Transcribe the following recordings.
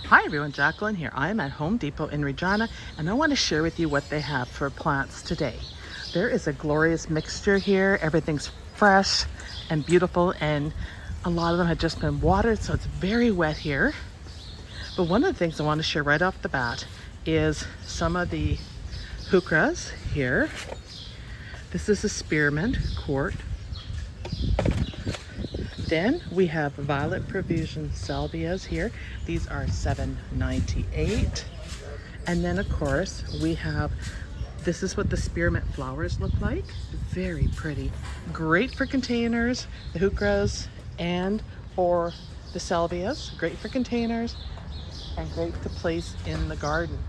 Hi everyone, Jacqueline here. I am at Home Depot in Regina and I want to share with you what they have for plants today. There is a glorious mixture here. Everything's fresh and beautiful and a lot of them have just been watered, so it's very wet here. But one of the things I want to share right off the bat is some of the Heucheras here. This is a spearmint quart. Then we have violet Profusion Salvias here. These are $7.98. And then of course we have, this is what the spearmint flowers look like. Very pretty. Great for containers, the Heucheras, and for the Salvias. Great for containers and great to place in the garden.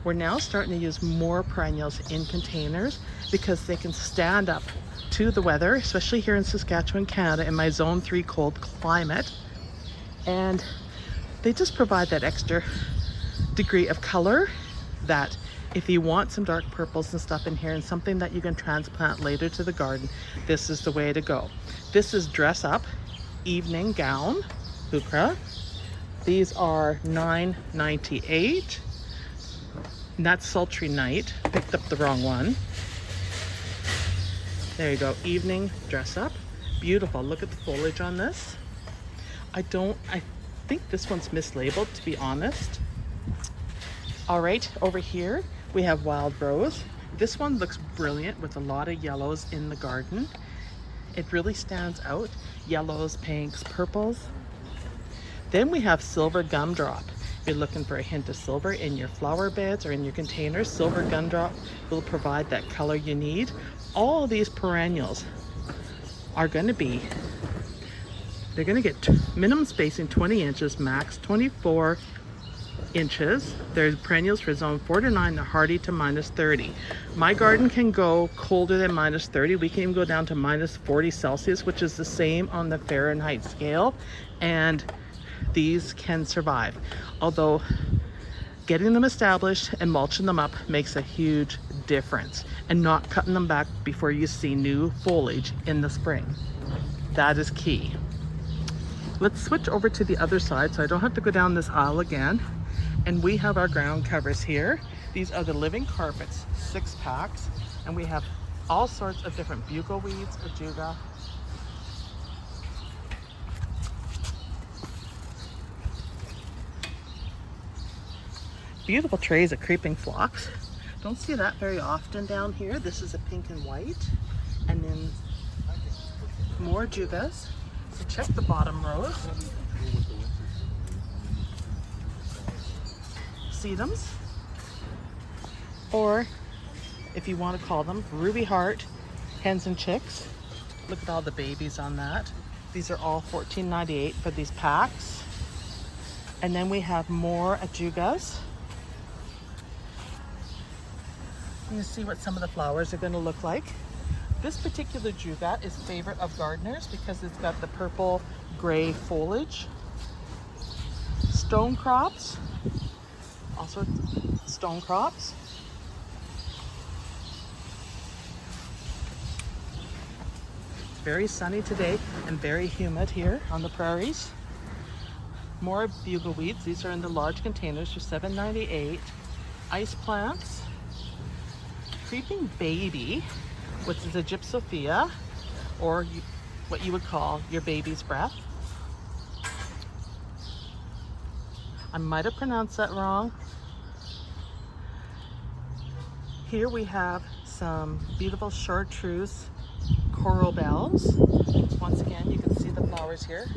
We're now starting to use more perennials in containers because they can stand up to the weather, especially here in Saskatchewan, Canada, in my zone 3 cold climate. And they just provide that extra degree of color that if you want some dark purples and stuff in here and something that you can transplant later to the garden, this is the way to go. This is dress up evening gown Heuchera. These are $9.98. And that's sultry night. Picked up the wrong one. There you go, evening dress up. Beautiful, look at the foliage on this. I think this one's mislabeled, to be honest. All right, over here we have wild rose. This one looks brilliant with a lot of yellows in the garden. It really stands out. Yellows, pinks, purples. Then we have silver gumdrop. If you're looking for a hint of silver in your flower beds or in your containers, silver gumdrop will provide that color you need. All these perennials are going to be, they're going to get minimum spacing 20 inches, max 24 inches. There's perennials for zone 4 to 9, the hardy to -30. My garden can go colder than -30. We can even go down to -40 Celsius, which is the same on the Fahrenheit scale. And these can survive. Although getting them established and mulching them up makes a huge difference, and not cutting them back before you see new foliage in the spring. That is key. Let's switch over to the other side so I don't have to go down this aisle again. And we have our ground covers here. These are the living carpets, 6 packs, and we have all sorts of different bugleweeds, Ajuga, beautiful trays of creeping phlox. Don't see that very often down here. This is a pink and white. And then more Ajugas. So check the bottom rows. Sedums. Or if you want to call them, ruby heart, hens and chicks. Look at all the babies on that. These are all $14.98 for these packs. And then we have more Ajugas. You see what some of the flowers are going to look like. This particular Ajuga is a favorite of gardeners because it's got the purple gray foliage. Stone crops, also stone crops. It's very sunny today and very humid here on the prairies. More bugleweeds. These are in the large containers for $7.98. Ice plants. Creeping baby, which is a gypsophia, or what you would call your baby's breath. I might have pronounced that wrong. Here we have some beautiful Chartreuse coral bells. Once again, you can see the flowers here.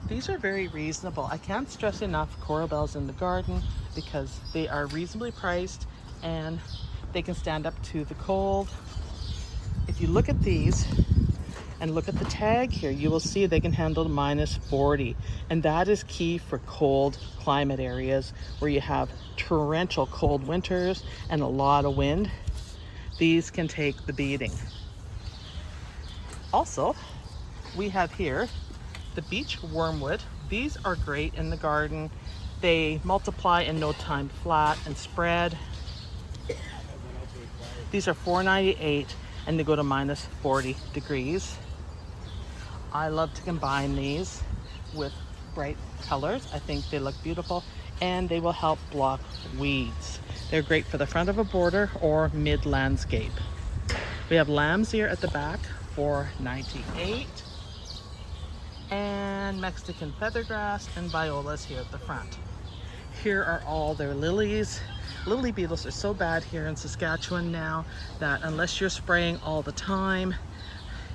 These are very reasonable. I can't stress enough coral bells in the garden because they are reasonably priced and they can stand up to the cold. If you look at these and look at the tag here, you will see they can handle -40. And that is key for cold climate areas where you have torrential cold winters and a lot of wind. These can take the beating. Also, we have here the beach wormwood. These are great in the garden. They multiply in no time, flat and spread. These are $4.98 and they go to -40 degrees. I love to combine these with bright colors. I think they look beautiful, and they will help block weeds. They're great for the front of a border or mid landscape. We have lambs here at the back for $98, and Mexican feathergrass and violas here at the front. Here are all their lilies. Lily beetles are so bad here in Saskatchewan now that unless you're spraying all the time,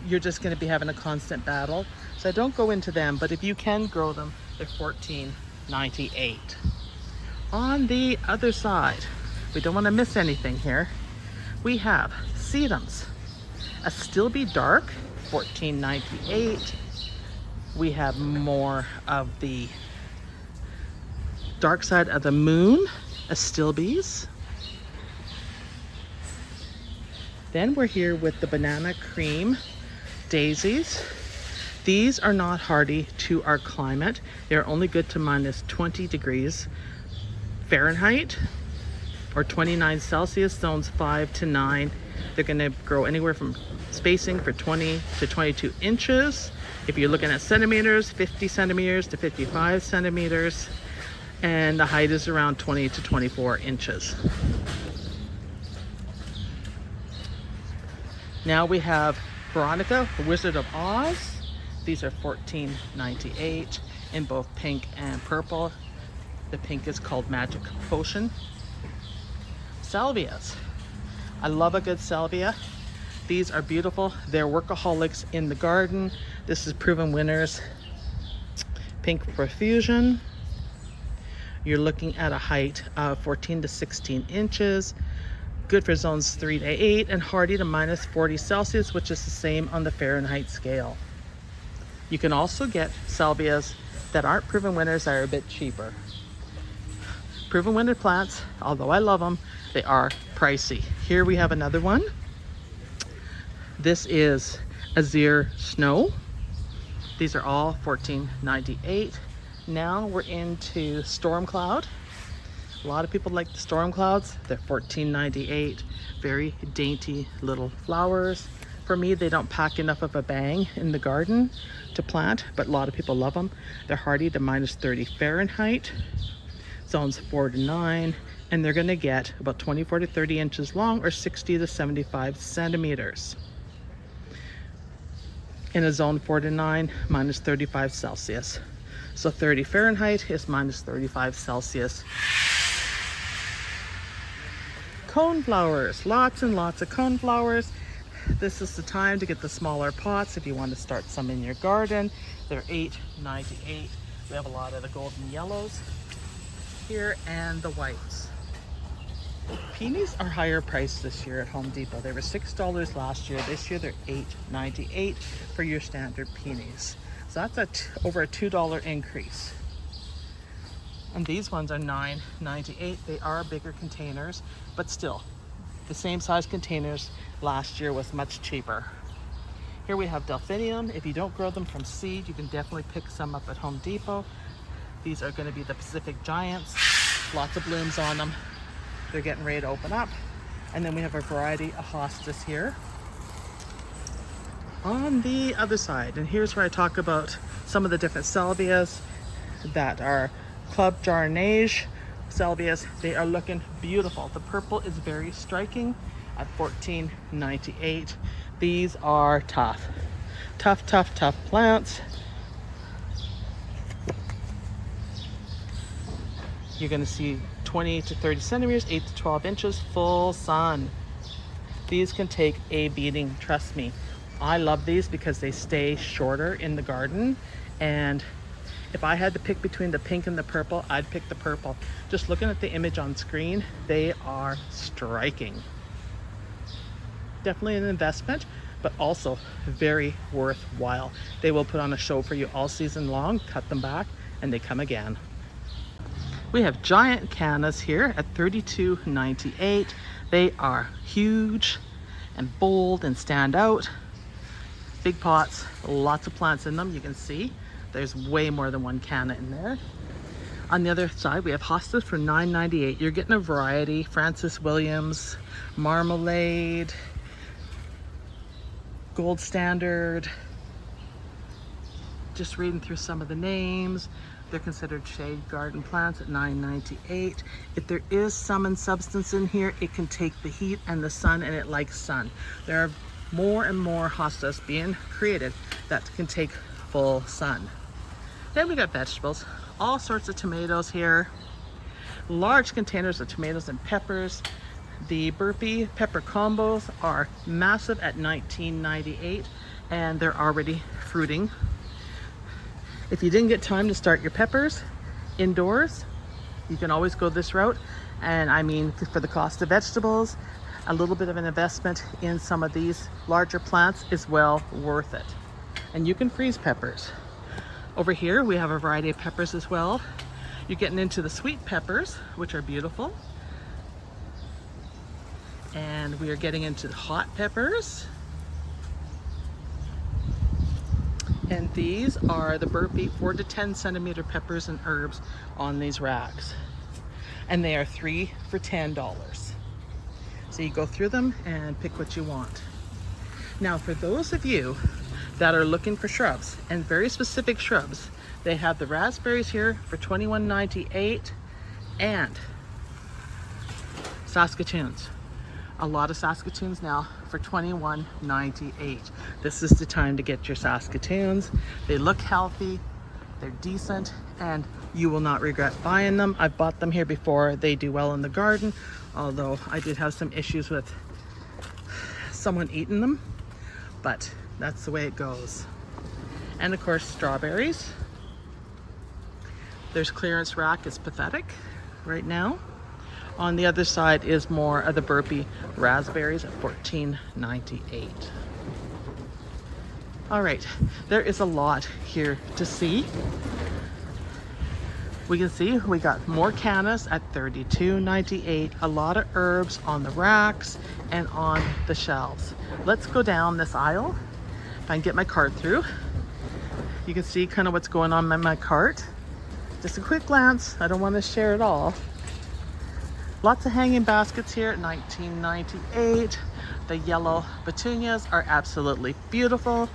you're just going to be having a constant battle. So I don't go into them, but if you can grow them, they're $14.98. On the other side, we don't want to miss anything here. We have sedums. Astilbes dark, $14.98. We have more of the dark side of the moon, Astilbes. Then we're here with the banana cream daisies. These are not hardy to our climate. They're only good to minus 20 degrees Fahrenheit or 29 Celsius, zones 5 to 9. They're going to grow anywhere from spacing for 20 to 22 inches. If you're looking at centimeters, 50 centimeters to 55 centimeters. And the height is around 20 to 24 inches. Now we have Veronica, the Wizard of Oz. These are $14.98 in both pink and purple. The pink is called Magic Potion. Salvias. I love a good salvia. These are beautiful. They're workaholics in the garden. This is proven winners. Pink Profusion. You're looking at a height of 14 to 16 inches. Good for zones 3 to 8 and hardy to minus 40 Celsius, which is the same on the Fahrenheit scale. You can also get salvias that aren't proven winners that are a bit cheaper. Proven winner plants, although I love them, they are pricey. Here we have another one. This is Azure Snow. These are all $14.98. Now we're into Storm Cloud. A lot of people like the Storm Clouds. They're $14.98. Very dainty little flowers. For me, they don't pack enough of a bang in the garden to plant, but a lot of people love them. They're hardy to minus 30 Fahrenheit, zones 4 to 9, and they're gonna get about 24 to 30 inches long or 60 to 75 centimeters. In a zone 4 to 9, minus 35 Celsius. So 30 Fahrenheit is minus 35 Celsius. Coneflowers, lots and lots of coneflowers. This is the time to get the smaller pots if you want to start some in your garden. They're $8.98. We have a lot of the golden yellows here and the whites. Peonies are higher priced this year at Home Depot. They were $6 last year. This year they're $8.98 for your standard peonies. So that's over a $2 increase. And these ones are $9.98. They are bigger containers, but still, the same size containers last year was much cheaper. Here we have Delphinium. If you don't grow them from seed, you can definitely pick some up at Home Depot. These are going to be the Pacific Giants. Lots of blooms on them. They're getting ready to open up. And then we have a variety of hostas here. On the other side, and here's where I talk about some of the different salvias that are Club Jarnage salvias. They are looking beautiful. The purple is very striking at $14.98. These are tough plants. You're going to see 20 to 30 centimeters, 8 to 12 inches, full sun. These can take a beating, trust me. I love these because they stay shorter in the garden, and if I had to pick between the pink and the purple, I'd pick the purple. Just looking at the image on screen, they are striking. Definitely an investment, but also very worthwhile. They will put on a show for you all season long, cut them back, and they come again. We have giant Cannas here at $32.98. They are huge and bold and stand out. Big pots, lots of plants in them. You can see there's way more than one canna in there. On the other side, we have hostas for $9.98. You're getting a variety: Francis Williams, Marmalade, Gold Standard, just reading through some of the names. They're considered shade garden plants at $9.98. If there is some in substance in here, it can take the heat and the sun, and it likes sun. There are more and more hostas being created that can take full sun. Then we got vegetables, all sorts of tomatoes here. Large containers of tomatoes and peppers. The burpee pepper combos are massive at $19.98, and they're already fruiting. If you didn't get time to start your peppers indoors, you can always go this route. And I mean, for the cost of vegetables, a little bit of an investment in some of these larger plants is well worth it. And you can freeze peppers. Over here, we have a variety of peppers as well. You're getting into the sweet peppers, which are beautiful. And we are getting into the hot peppers. And these are the burpee 4 to 10 centimeter peppers and herbs on these racks. And they are 3 for $10. So you go through them and pick what you want. Now, for those of you that are looking for shrubs, and very specific shrubs, they have the raspberries here for $21.98 and Saskatoons. A lot of Saskatoons now for $21.98. This is the time to get your Saskatoons. They look healthy, they're decent, and you will not regret buying them. I've bought them here before. They do well in the garden, although I did have some issues with someone eating them, but that's the way it goes. And of course, strawberries. There's clearance rack is pathetic right now. On the other side is more of the burpee raspberries at $14.98. All right, there is a lot here to see. We can see we got more Cannas at $32.98. A lot of herbs on the racks and on the shelves. Let's go down this aisle. If I can get my cart through, you can see kind of what's going on in my cart. Just a quick glance. I don't want to share it all. Lots of hanging baskets here at $19.98. The yellow petunias are absolutely beautiful.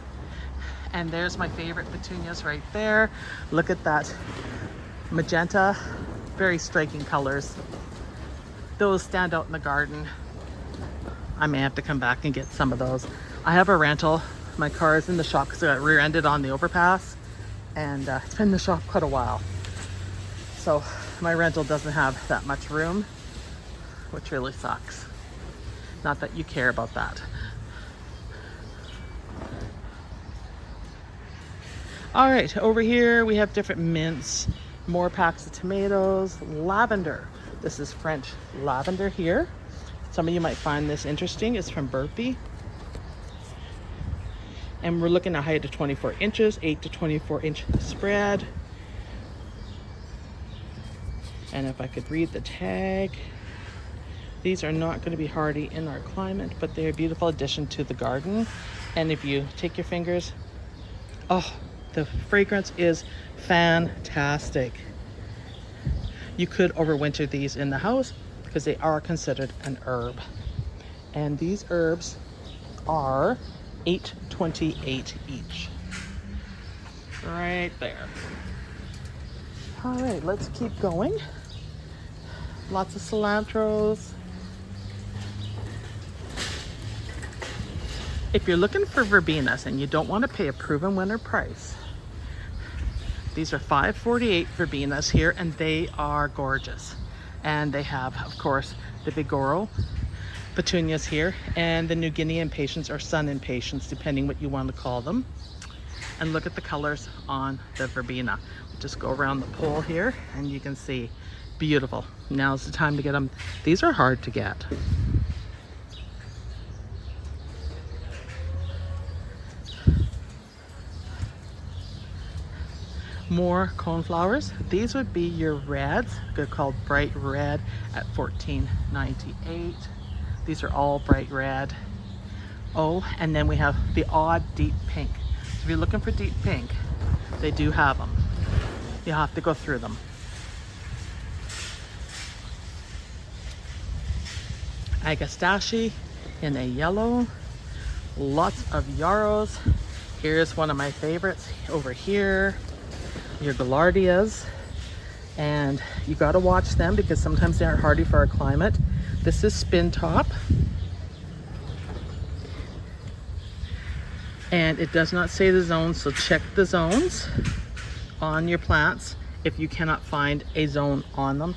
And there's my favorite petunias right there. Look at that magenta, very striking colors. Those stand out in the garden. I may have to come back and get some of those. I have a rental. My car is in the shop because I got rear-ended on the overpass, and it's been in the shop quite a while. So my rental doesn't have that much room, which really sucks. Not that you care about that. All right, over here we have different mints, more packs of tomatoes, lavender. This is French lavender here. Some of you might find this interesting. It's from Burpee. And we're looking at height of 24 inches, 8 to 24 inch spread. And if I could read the tag, these are not going to be hardy in our climate, but they're a beautiful addition to the garden. And if you take your fingers, oh, the fragrance is fantastic. You could overwinter these in the house because they are considered an herb. And these herbs are $8.28 each. Right there. All right, let's keep going. Lots of cilantros. If you're looking for verbenas and you don't want to pay a proven winner price, these are $5.48 verbenas here, and they are gorgeous. And they have, of course, the Vigoro petunias here, and the New Guinea impatiens or sun impatiens, depending what you want to call them. And look at the colors on the verbena. Just go around the pole here and you can see, beautiful. Now's the time to get them. These are hard to get. More coneflowers. These would be your reds. They're called bright red at $14.98. These are all bright red. Oh, and then we have the odd deep pink. So if you're looking for deep pink, they do have them. You'll have to go through them. Agastache in a yellow. Lots of yarrows Here's one of my favorites over here, your Gaillardias. And you got to watch them because sometimes they aren't hardy for our climate. This is spin top. And it does not say the zones, so check the zones on your plants if you cannot find a zone on them,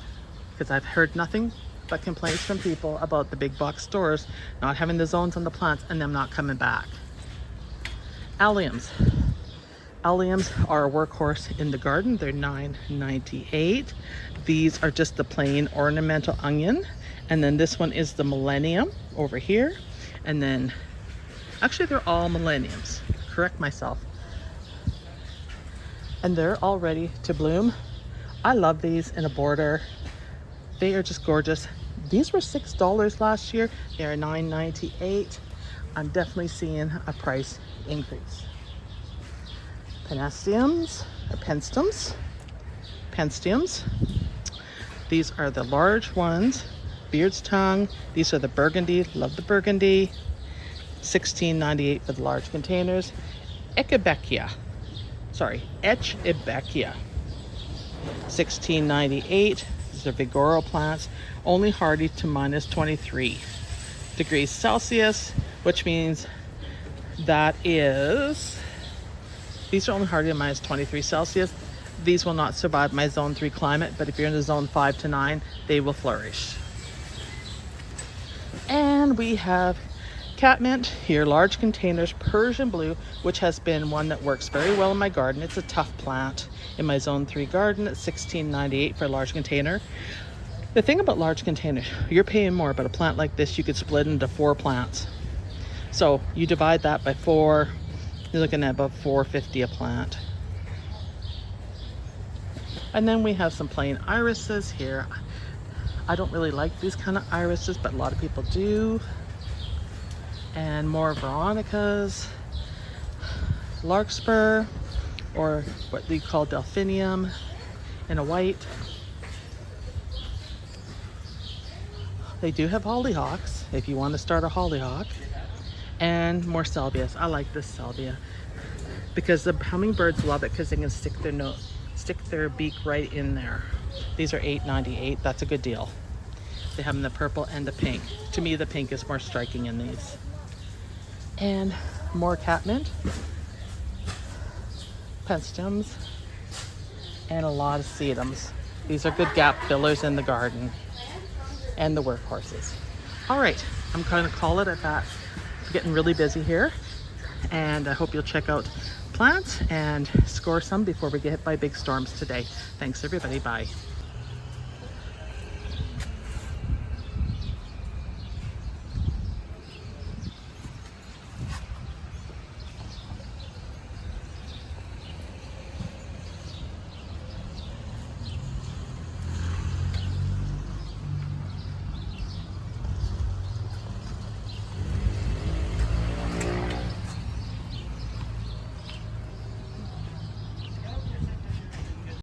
because I've heard nothing but complaints from people about the big box stores not having the zones on the plants and them not coming back. Alliums. Alliums are a workhorse in the garden. They're $9.98. These are just the plain ornamental onion. And then this one is the Millennium over here. And then, actually they're all Millenniums. Correct myself. And they're all ready to bloom. I love these in a border. They are just gorgeous. These were $6 last year. They are $9.98. I'm definitely seeing a price increase. Penstiums, or Penstiums. These are the large ones. Beard's Tongue. These are the burgundy. Love the burgundy. $16.98 for the large containers. Echebeckia. $16.98. These are Vigoro plants. Only hardy to minus 23 degrees Celsius, which means that is, these are only hardy to minus 23 Celsius. These will not survive my zone 3 climate, but if you're in the zone 5 to 9, they will flourish. And we have catmint here, large containers, Persian blue, which has been one that works very well in my garden. It's a tough plant in my zone 3 garden. It's $16.98 for a large container. The thing about large containers, you're paying more, but a plant like this, you could split into 4 plants. So you divide that by 4, you're looking at about $4.50 a plant. And then we have some plain irises here. I don't really like these kind of irises, but a lot of people do. And more Veronicas, Larkspur, or what they call Delphinium in a white. They do have hollyhocks if you want to start a hollyhock. And more Salvias. I like this Salvia because the hummingbirds love it because they can stick their beak right in there. These are $8.98. That's a good deal. They have them in the purple and the pink. To me, the pink is more striking in these. And more catmint, penstiums, and a lot of sedums. These are good gap fillers in the garden, and the workhorses. All right, I'm going to call it at that. I'm getting really busy here, and I hope you'll check out plants and score some before we get hit by big storms today. Thanks everybody, bye.